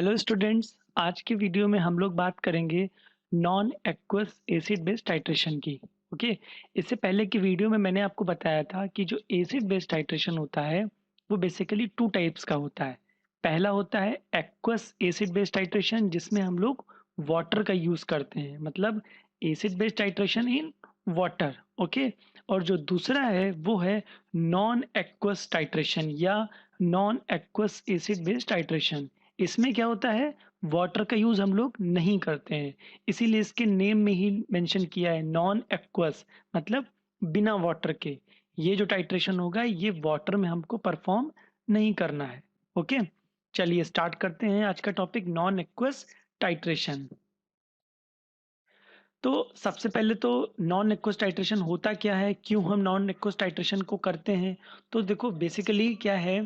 Hello students, आज की video में हम लोग बात करेंगे non aqueous acid base titration की। ओके। इससे पहले की वीडियो में मैंने आपको बताया था कि जो एसिड बेस टाइट्रेशन होता है वो बेसिकली टू टाइप्स का होता है। पहला होता है एक्वस एसिड बेस टाइट्रेशन, जिसमें हम लोग वाटर का यूज करते हैं, मतलब acid base titration in water. Okay. और जो दूसरा है वो है नॉन एक्वस टाइट्रेशन या non aqueous acid base titration. इसमें क्या होता है, वाटर का यूज हम लोग नहीं करते हैं, इसीलिए इसके नेम में ही मेंशन किया है नॉन एक्वस, मतलब बिना वाटर के। ये जो टाइट्रेशन होगा ये वाटर में हमको परफॉर्म नहीं करना है। ओके। चलिए स्टार्ट करते हैं आज का टॉपिक, नॉन एक्वस टाइट्रेशन। तो सबसे पहले तो नॉन एक्वस टाइट्रेशन होता क्या है, क्यों हम नॉन एक्वस टाइट्रेशन को करते हैं। तो देखो बेसिकली क्या है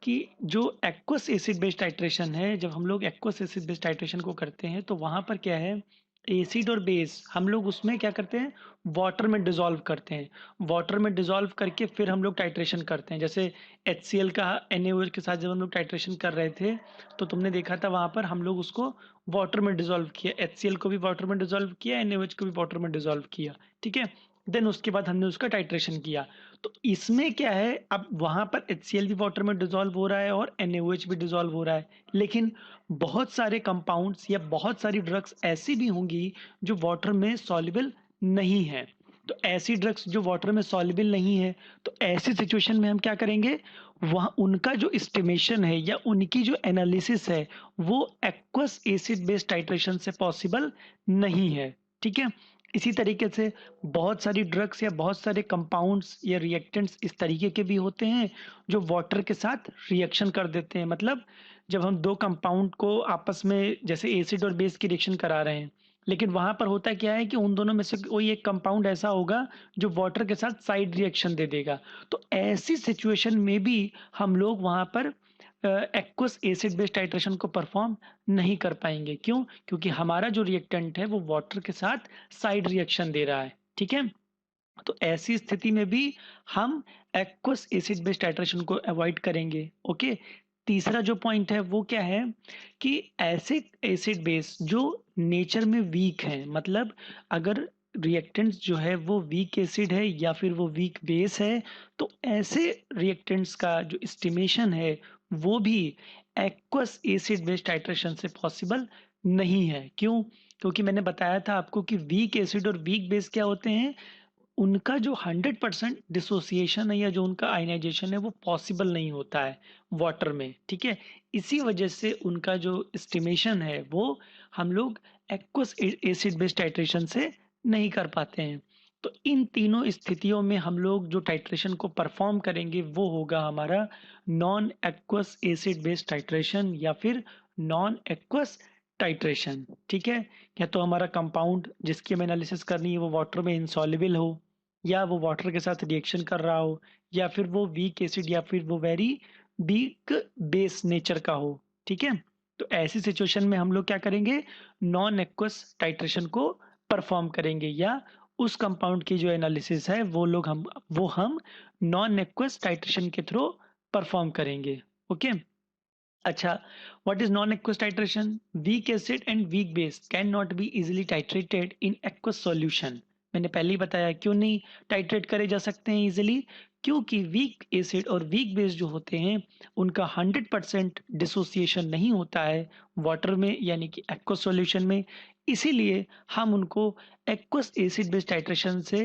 कि जो एक्वस एसिड बेस्ड टाइट्रेशन है, जब हम लोग एक्वस एसिड बेस्ड टाइट्रेशन को करते हैं तो वहां पर क्या है, एसिड और बेस हम लोग उसमें क्या करते हैं, वाटर में डिसॉल्व करते हैं। वाटर में डिसॉल्व करके फिर हम लोग टाइट्रेशन करते हैं। जैसे HCl का NaOH के साथ जब हम लोग टाइट्रेशन कर रहे थे तो तुमने देखा था वहां पर हम लोग उसको वाटर में डिसॉल्व किया, HCl को भी वाटर में डिसॉल्व किया, NaOH को भी वाटर में डिसॉल्व किया। ठीक है। देन उसके बाद हमने उसका टाइट्रेशन किया। तो इसमें क्या है, अब वहां पर HCl भी वाटर में डिसॉल्व हो रहा है और NaOH भी डिसॉल्व हो रहा है, लेकिन बहुत सारे कंपाउंड्स या बहुत सारी ड्रग्स ऐसी भी होंगी जो वाटर में सॉल्युबल नहीं है। तो ऐसी ड्रग्स जो वाटर में सॉल्युबल नहीं है, तो ऐसी सिचुएशन में हम क्या करेंगे, वहाँ उनका जो एस्टिमेशन है या उनकी जो एनालिसिस है वो एक्वस एसिड बेस्ड टाइट्रेशन से पॉसिबल नहीं है। ठीक है। इसी तरीके से बहुत सारी ड्रग्स या बहुत सारे कंपाउंड्स या रिएक्टेंट्स इस तरीके के भी होते हैं जो वाटर के साथ रिएक्शन कर देते हैं। मतलब जब हम दो कंपाउंड को आपस में जैसे एसिड और बेस की रिएक्शन करा रहे हैं, लेकिन वहां पर होता क्या है कि उन दोनों में से कोई एक कंपाउंड ऐसा होगा जो वाटर के साथ साइड रिएक्शन दे देगा। तो ऐसी सिचुएशन में भी हम लोग वहां पर एक्वस एसिड बेस्ड टाइट्रेशन को परफॉर्म नहीं कर पाएंगे। क्यों? क्योंकि हमारा जो रिएक्टेंट है वो वाटर के साथ साइड रिएक्शन दे रहा है। ठीक है। तो ऐसी स्थिति में भी हम एक्वस एसिड बेस्ड टाइट्रेशन को अवॉइड करेंगे। ओके। तीसरा जो पॉइंट है वो क्या है कि ऐसे एसिड बेस जो नेचर में वीक है, मतलब अगर रिएक्टेंट्स जो है वो वीक एसिड है या फिर वो वीक बेस है, तो ऐसे रिएक्टेंट्स का जो एस्टिमेशन है वो भी एक्वस एसिड बेस्ड टाइट्रेशन से पॉसिबल नहीं है। क्यों? क्योंकि मैंने बताया था आपको कि वीक एसिड और वीक बेस क्या होते हैं, उनका जो 100% डिसोसिएशन है या जो उनका आयनाइजेशन है वो पॉसिबल नहीं होता है वाटर में। ठीक है। इसी वजह से उनका जो एस्टिमेशन है वो हम लोग एक्वस एसिड बेस्ड टाइट्रेशन से नहीं कर पाते हैं। तो इन तीनों स्थितियों में हम लोग जो टाइट्रेशन को परफॉर्म करेंगे वो होगा हमारा non aqueous acid based titration या फिर नॉन एक्वस टाइट्रेशन। ठीक है। या तो हमारा कंपाउंड जिसकी हमें एनालिसिस करनी है वो वाटर में इंसॉल्युबल हो, या वो वाटर के साथ रिएक्शन कर रहा हो, या फिर वो वीक एसिड या फिर वो वेरी वीक बेस नेचर का हो। ठीक है। तो ऐसी सिचुएशन में हम लोग क्या करेंगे, नॉन एक्वस टाइट्रेशन को परफॉर्म करेंगे, या उस कंपाउंड की जो एनालिसिस है वो हम नॉन एक्वस टाइट्रेशन के थ्रू परफॉर्म करेंगे। ओके। अच्छा, what is non-aqueous titration? Weak acid and weak base cannot be easily titrated in aqueous solution. मैंने पहले ही बताया क्यों नहीं टाइट्रेट करे जा सकते हैं इजीली, क्योंकि वीक एसिड और वीक बेस जो होते हैं उनका 100% डिसोसिएशन नहीं होता है वाटर में, यानी कि एक्वस सॉल्यूशन में। इसीलिए हम उनको एक्वस एसिड बेस टाइट्रेशन से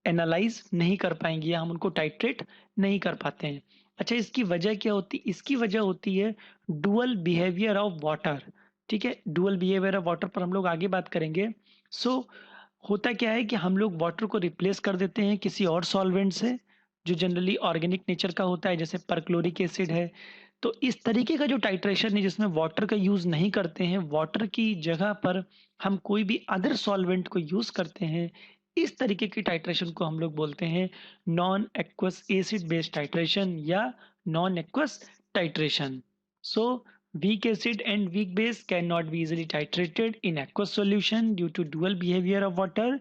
एनालाइज नहीं कर पाएंगे या हम उनको टाइट्रेट नहीं कर पाते हैं। अच्छा, इसकी वजह क्या होती है? इसकी वजह होती है डुअल बिहेवियर ऑफ वाटर। ठीक है। डुअल बिहेवियर ऑफ वाटर पर हम लोग आगे बात करेंगे। सो होता क्या है कि हम लोग वाटर को रिप्लेस कर देते हैं किसी और सॉल्वेंट से जो जनरली ऑर्गेनिक नेचर का होता है, जैसे परक्लोरिक एसिड है। तो इस तरीके का जो टाइट्रेशन है जिसमें वाटर का यूज नहीं करते हैं, वाटर की जगह पर हम कोई भी अदर सॉल्वेंट को यूज करते हैं, इस तरीके की टाइट्रेशन को हम लोग बोलते हैं non aqueous acid based titration या non aqueous titration. So, weak acid and weak base cannot be easily titrated in aqueous solution due to dual behavior of water.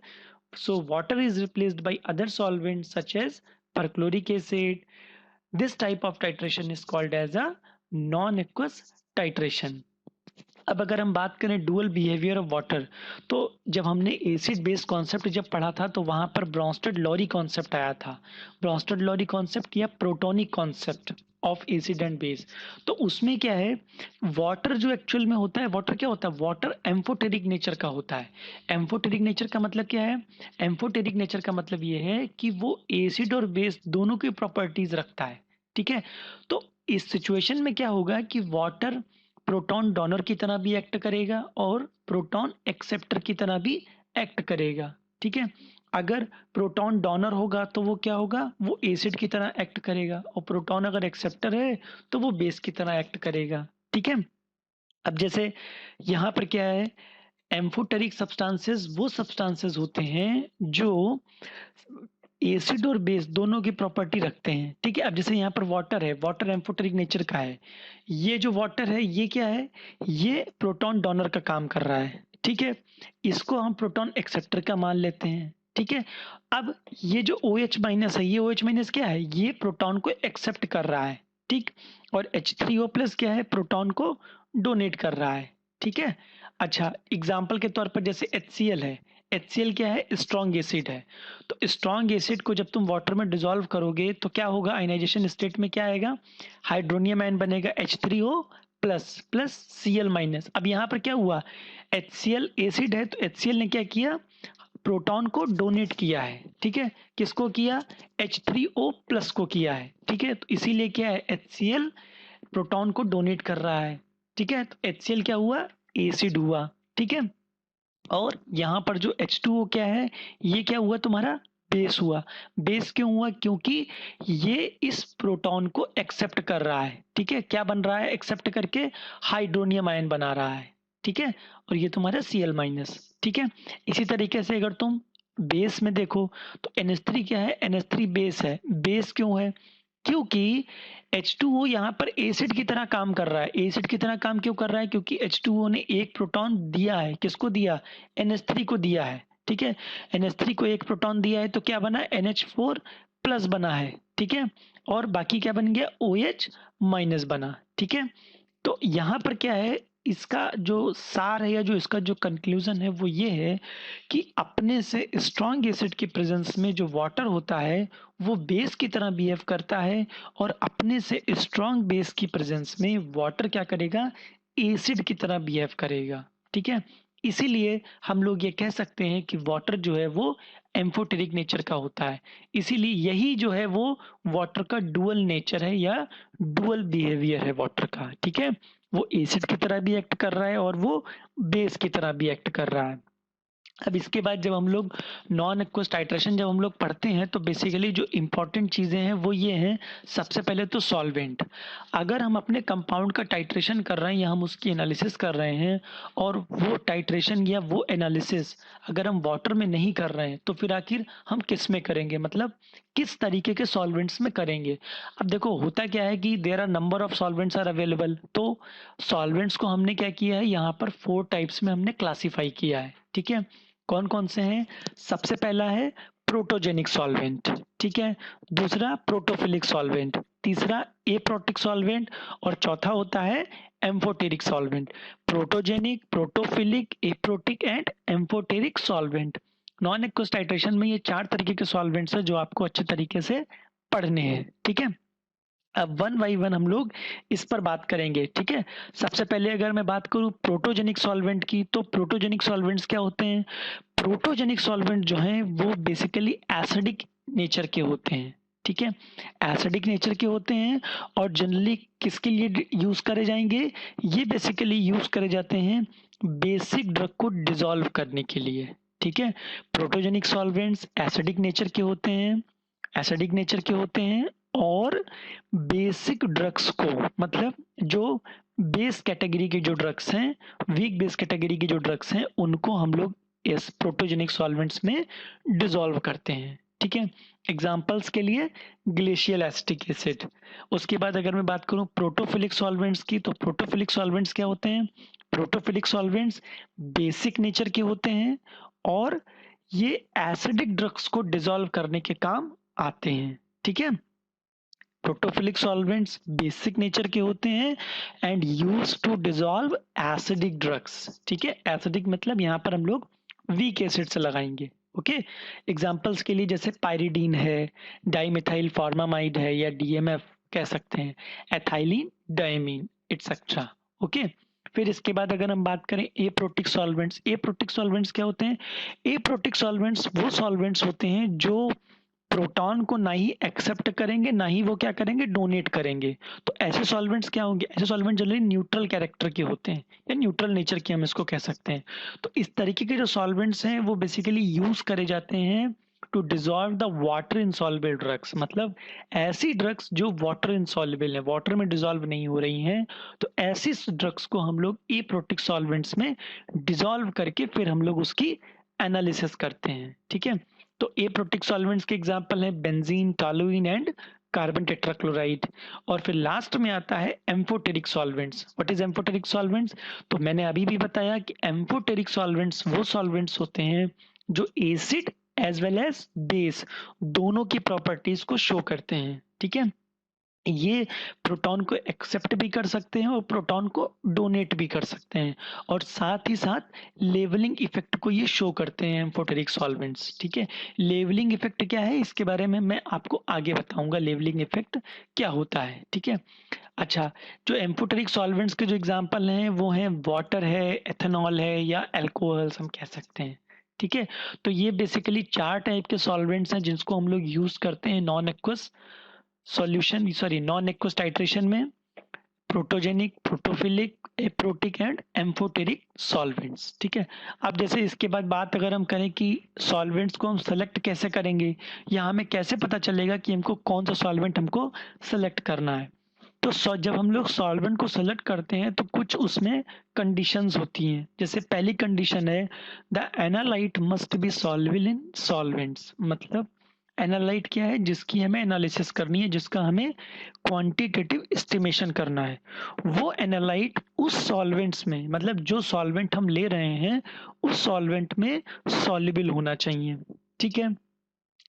So, water is replaced by other solvents such as perchloric acid. This type of titration is called as a non-aqueous titration. अब अगर हम बात करें dual behaviour of water, तो जब हमने acid base concept जब पढ़ा था तो वहां पर ब्रॉन्स्टेड लॉरी कॉन्सेप्ट आया था। ब्रॉन्स्टेड लॉरी कॉन्सेप्ट या protonic concept of acid and base. तो उसमें क्या है, वाटर जो एक्चुअल में होता है, वाटर क्या होता है, वाटर एम्फोटेरिक नेचर का होता है। एम्फोटेरिक नेचर का मतलब क्या है, एम्फोटेरिक नेचर का मतलब ये है कि वो एसिड और बेस दोनों की प्रॉपर्टीज रखता है। ठीक है, तो इस सिचुएशन में क्या होगा कि वाटर प्रोटॉन डोनर की तरह भी एक्ट करेगा और प्रोटॉन एक्सेप्टर की तरह भी एक्ट करेगा। ठीक है, अगर प्रोटॉन डोनर होगा तो वो क्या होगा, वो एसिड की तरह एक्ट करेगा, और प्रोटॉन अगर एक्सेप्टर है तो वो बेस की तरह एक्ट करेगा। ठीक है, अब जैसे यहाँ पर क्या है, एम्फोटेरिक सब्सटेंसेस वो सब्सटेंसेस होते हैं जो एसिड और बेस दोनों की प्रॉपर्टी रखते हैं। ठीक है, अब जैसे यहाँ पर वाटर है, वाटर एम्फोटेरिक नेचर का है। ये जो वाटर है ये क्या है, ये प्रोटॉन डोनर का काम कर रहा है। ठीक है, इसको हम प्रोटॉन एक्सेप्टर का मान लेते हैं। ठीक है, अब ये जो OH माइनस है, ये OH माइनस क्या है, ये प्रोटॉन को एक्सेप्ट कर रहा है। ठीक, और H3O प्लस क्या है, प्रोटॉन को डोनेट कर रहा है। ठीक है, अच्छा एग्जाम्पल के तौर पर जैसे HCl है, HCl क्या है, स्ट्रॉन्ग एसिड है। तो स्ट्रॉन्ग एसिड को जब तुम वाटर में डिसॉल्व करोगे तो क्या होगा, आयनाइजेशन स्टेट में क्या आएगा, हाइड्रोनियम आयन बनेगा H3O plus plus Cl minus. अब यहाँ पर क्या हुआ, HCl एसिड है तो HCl ने क्या किया, प्रोटॉन को डोनेट किया है। ठीक है, किसको किया, H3O प्लस को किया है। ठीक है, तो इसीलिए क्या है, HCl प्रोटॉन को डोनेट कर रहा है। ठीक है, तो HCl क्या हुआ, एसिड हुआ। ठीक है, और यहाँ पर जो H2O क्या है, ये क्या हुआ तुम्हारा, बेस हुआ। बेस क्यों हुआ, क्योंकि ये इस प्रोटॉन को एक्सेप्ट कर रहा है। ठीक है, क्या बन रहा है, एक्सेप्ट करके हाइड्रोनियम आयन बना रहा है। ठीक है, और ये तुम्हारा Cl माइनस। ठीक है, इसी तरीके से अगर तुम बेस में देखो तो NH3 क्या है, NH3 बेस है। बेस क्यों है, क्योंकि H2O यहाँ पर एसिड की तरह काम कर रहा है। एसिड की तरह काम क्यों कर रहा है, क्योंकि H2O ने एक प्रोटॉन दिया है, किसको दिया, NH3 को दिया है। ठीक है, NH3 को एक प्रोटॉन दिया है तो क्या बना, NH4 प्लस बना है। ठीक है, और बाकी क्या बन गया, OH माइनस बना। ठीक है, तो यहाँ पर क्या है, इसका जो सार है या जो इसका जो कंक्लूजन है वो ये है कि अपने से स्ट्रॉन्ग एसिड की प्रेजेंस में जो वाटर होता है वो बेस की तरह बिहेव करता है, और अपने से स्ट्रॉन्ग बेस की प्रेजेंस में वाटर क्या करेगा, एसिड की तरह बिहेव करेगा। ठीक है, इसीलिए हम लोग ये कह सकते हैं कि वाटर जो है वो एम्फोटेरिक नेचर का होता है। इसीलिए यही जो है वो वाटर का डुअल नेचर है या डुअल बिहेवियर है वाटर का। ठीक है, वो एसिड की तरह भी एक्ट कर रहा है और वो बेस की तरह भी एक्ट कर रहा है। अब इसके बाद जब हम लोग नॉन एक्वस टाइट्रेशन जब हम लोग पढ़ते हैं तो बेसिकली जो इम्पोर्टेंट चीज़ें हैं वो ये हैं, सबसे पहले तो सॉल्वेंट। अगर हम अपने कंपाउंड का टाइट्रेशन कर रहे हैं या हम उसकी एनालिसिस कर रहे हैं, और वो टाइट्रेशन या वो एनालिसिस अगर हम वाटर में नहीं कर रहे हैं तो फिर आखिर हम किस में करेंगे, मतलब किस तरीके के सॉल्वेंट्स में करेंगे। अब देखो होता क्या है कि there are number of solvents are available, तो सॉल्वेंट्स को हमने क्या किया है, यहाँ पर 4 टाइप्स में हमने क्लासिफाई किया है। ठीक है, कौन कौन से हैं, सबसे पहला है प्रोटोजेनिक सॉल्वेंट। ठीक है, दूसरा प्रोटोफिलिक सॉल्वेंट, तीसरा एप्रोटिक सॉल्वेंट, और चौथा होता है amphoteric solvent. Protogenic, protophilic, aprotic and amphoteric solvent. Non aqueous titration में ये 4 तरीके के सॉल्वेंट्स हैं जो आपको अच्छे तरीके से पढ़ने हैं। ठीक है, अब वन बाई वन हम लोग इस पर बात करेंगे। ठीक है, सबसे पहले अगर मैं बात करूं प्रोटोजेनिक सॉल्वेंट की, तो प्रोटोजेनिक सॉल्वेंट्स क्या होते हैं, प्रोटोजेनिक सॉल्वेंट जो हैं वो बेसिकली एसिडिक नेचर के होते हैं। ठीक है, एसिडिक नेचर के होते हैं, और जनरली किसके लिए यूज करे जाएंगे, ये बेसिकली यूज करे जाते हैं बेसिक ड्रग को डिसॉल्व करने के लिए। ठीक है, प्रोटोजेनिक सॉल्वेंट्स एसिडिक नेचर के होते हैं, एसिडिक नेचर के होते हैं, और बेसिक ड्रग्स को, मतलब जो बेस कैटेगरी के जो ड्रग्स हैं, वीक बेस कैटेगरी के जो ड्रग्स हैं, उनको हम लोग इस प्रोटोजेनिक सॉल्वेंट्स में डिसॉल्व करते हैं। ठीक है, एग्जांपल्स के लिए ग्लेशियल एसिटिक एसिड। उसके बाद अगर मैं बात करूं प्रोटोफिलिक सॉल्वेंट्स की, तो प्रोटोफिलिक सॉल्वेंट्स क्या होते हैं, प्रोटोफिलिक सॉल्वेंट्स बेसिक नेचर के होते हैं, और ये एसिडिक ड्रग्स को डिसॉल्व करने के काम आते हैं। ठीक है, प्रोटोफिलिक सॉल्वेंट्स बेसिक नेचर के होते हैं and use to dissolve acidic drugs. ठीक है, एसिडिक मतलब यहाँ पर हम लोग वीक एसिड से लगाएंगे। ओके, एग्जांपल्स के लिए जैसे पायरिडीन है, डाइमिथाइल फॉर्मामाइड है, या डीएमएफ कह सकते हैं, एथाइलिन, डायमीन एटसेट्रा। ओके, फिर इसके बाद अगर हम बात करें एप्रोटिक सॉल्वेंट्स, एप्रोटिक सॉल्वेंट्स क्या होते हैं? एप्रोटिक सॉल्वेंट्स वो सॉल्वेंट्स होते हैं जो प्रोटॉन को ना ही एक्सेप्ट करेंगे, ना ही वो क्या करेंगे, डोनेट करेंगे। तो ऐसे सॉल्वेंट्स क्या होंगे? ऐसे सॉल्वेंट जनरली न्यूट्रल कैरेक्टर के होते हैं या न्यूट्रल नेचर के हम इसको कह सकते हैं। तो इस तरीके के जो सॉल्वेंट्स हैं वो बेसिकली यूज करे जाते हैं to dissolve the water insoluble drugs, मतलब ऐसी ड्रग्स जो वाटर इनसॉल्युबल है, वाटर में डिजॉल्व नहीं हो रही हैं, तो ऐसी ड्रग्स को हम लोग एप्रोटिक सॉल्वेंट्स में डिजॉल्व करके फिर हम लोग उसकी एनालिसिस करते हैं। ठीक है, तो एप्रोटिक सॉल्वेंट्स के एग्जांपल हैं benzene, toluene and carbon tetrachloride. और फिर लास्ट में आता है amphoteric solvents. What is amphoteric solvents? तो मैंने अभी भी बताया कि एम्फोटेरिक सॉल्वेंट्स वो सॉल्वेंट्स होते हैं जो acid as well as base दोनों की प्रॉपर्टीज को शो करते हैं। ठीक है, ये प्रोटॉन को एक्सेप्ट भी कर सकते हैं और प्रोटॉन को डोनेट भी कर सकते हैं, और साथ ही साथ लेवलिंग इफेक्ट को ये शो करते हैं एम्फोटेरिक सॉल्वेंट्स। ठीक है, लेवलिंग इफेक्ट क्या है इसके बारे में मैं आपको आगे बताऊंगा, लेवलिंग इफेक्ट क्या होता है। ठीक है, अच्छा, जो एम्फोटेरिक सॉल्वेंट्स के जो एग्जांपल हैं वो हैं वाटर है, एथेनॉल है, या अल्कोहल्स हम कह सकते हैं। ठीक है, तो ये बेसिकली 4 टाइप के सॉल्वेंट्स हैं जिसको हम लोग यूज करते हैं non aqueous solution, sorry non aqueous titration में: protogenic, protophilic, aprotic and amphoteric solvents. ठीक है, अब जैसे इसके बाद बात अगर हम करें कि सॉल्वेंट्स को हम सेलेक्ट कैसे करेंगे या हमें कैसे पता चलेगा कि हमको कौन सा सॉल्वेंट हमको सेलेक्ट करना है, तो जब हम लोग सॉल्वेंट को सेलेक्ट करते हैं तो कुछ उसमें कंडीशंस होती हैं। जैसे पहली कंडीशन है the analyte must be soluble in solvents, मतलब एनालाइट क्या है? जिसकी हमें एनालिसिस करनी है, जिसका हमें क्वांटिटेटिव एस्टिमेशन करना है। वो एनालाइट उस सॉल्वेंट्स में, मतलब जो सॉल्वेंट हम ले रहे हैं उस सॉल्वेंट में सॉल्युबल होना चाहिए। ठीक है,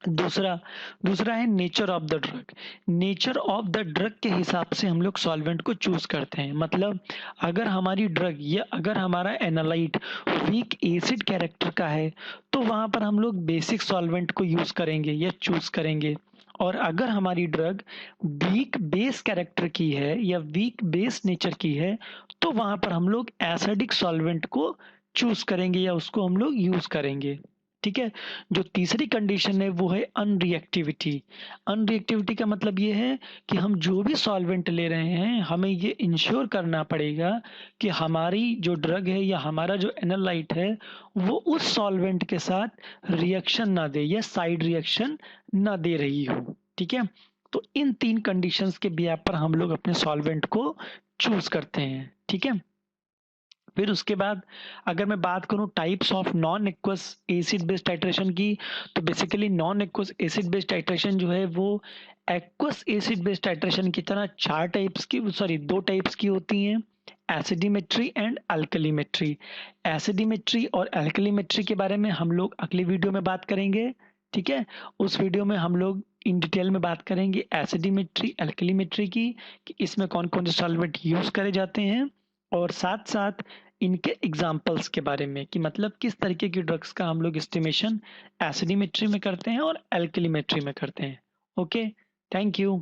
दूसरा दूसरा है nature of the drug. Nature of the drug के हिसाब से हम लोग सॉल्वेंट को चूज करते हैं, मतलब अगर हमारी ड्रग या अगर हमारा एनालाइट वीक एसिड कैरेक्टर का है तो वहां पर हम लोग बेसिक सॉल्वेंट को यूज करेंगे या चूज करेंगे, और अगर हमारी ड्रग वीक बेस कैरेक्टर की है या वीक बेस नेचर की है तो वहां पर हम लोग एसिडिक सॉल्वेंट को चूज करेंगे या उसको हम लोग यूज करेंगे। ठीक है, जो तीसरी कंडीशन है वो है अनरिएक्टिविटी। अनरिएक्टिविटी का मतलब ये है कि हम जो भी सॉल्वेंट ले रहे हैं हमें ये इंश्योर करना पड़ेगा कि हमारी जो ड्रग है या हमारा जो एनालाइट है वो उस सॉल्वेंट के साथ रिएक्शन ना दे या साइड रिएक्शन ना दे रही हो। ठीक है, तो इन 3 कंडीशंस के बिहाफ पर हम लोग अपने सॉल्वेंट को चूज करते हैं। ठीक है, फिर उसके बाद अगर मैं बात करूं types of non aqueous acid based titration की, तो basically non aqueous acid based titration जो है वो एक्वस एसिड बेस्ड टाइट्रेशन की तरह 4 टाइप्स की, सॉरी 2 टाइप्स की होती हैं: एसिडिमेट्री एंड अल्कलीमेट्री। एसिडिमेट्री और अल्कलीमेट्री के बारे में हम लोग अगली वीडियो में बात करेंगे। ठीक है, उस वीडियो में हम लोग इन डिटेल में बात करेंगे एसिडिमेट्री, अल्कलीमेट्री की, कि इसमें कौन कौन से सॉल्वेंट यूज करे जाते हैं, और साथ साथ इनके एग्जाम्पल्स के बारे में कि मतलब किस तरीके की ड्रग्स का हम लोग एस्टिमेशन एसिडिमेट्री में करते हैं और एल्कलीमेट्री में करते हैं। Okay, thank you.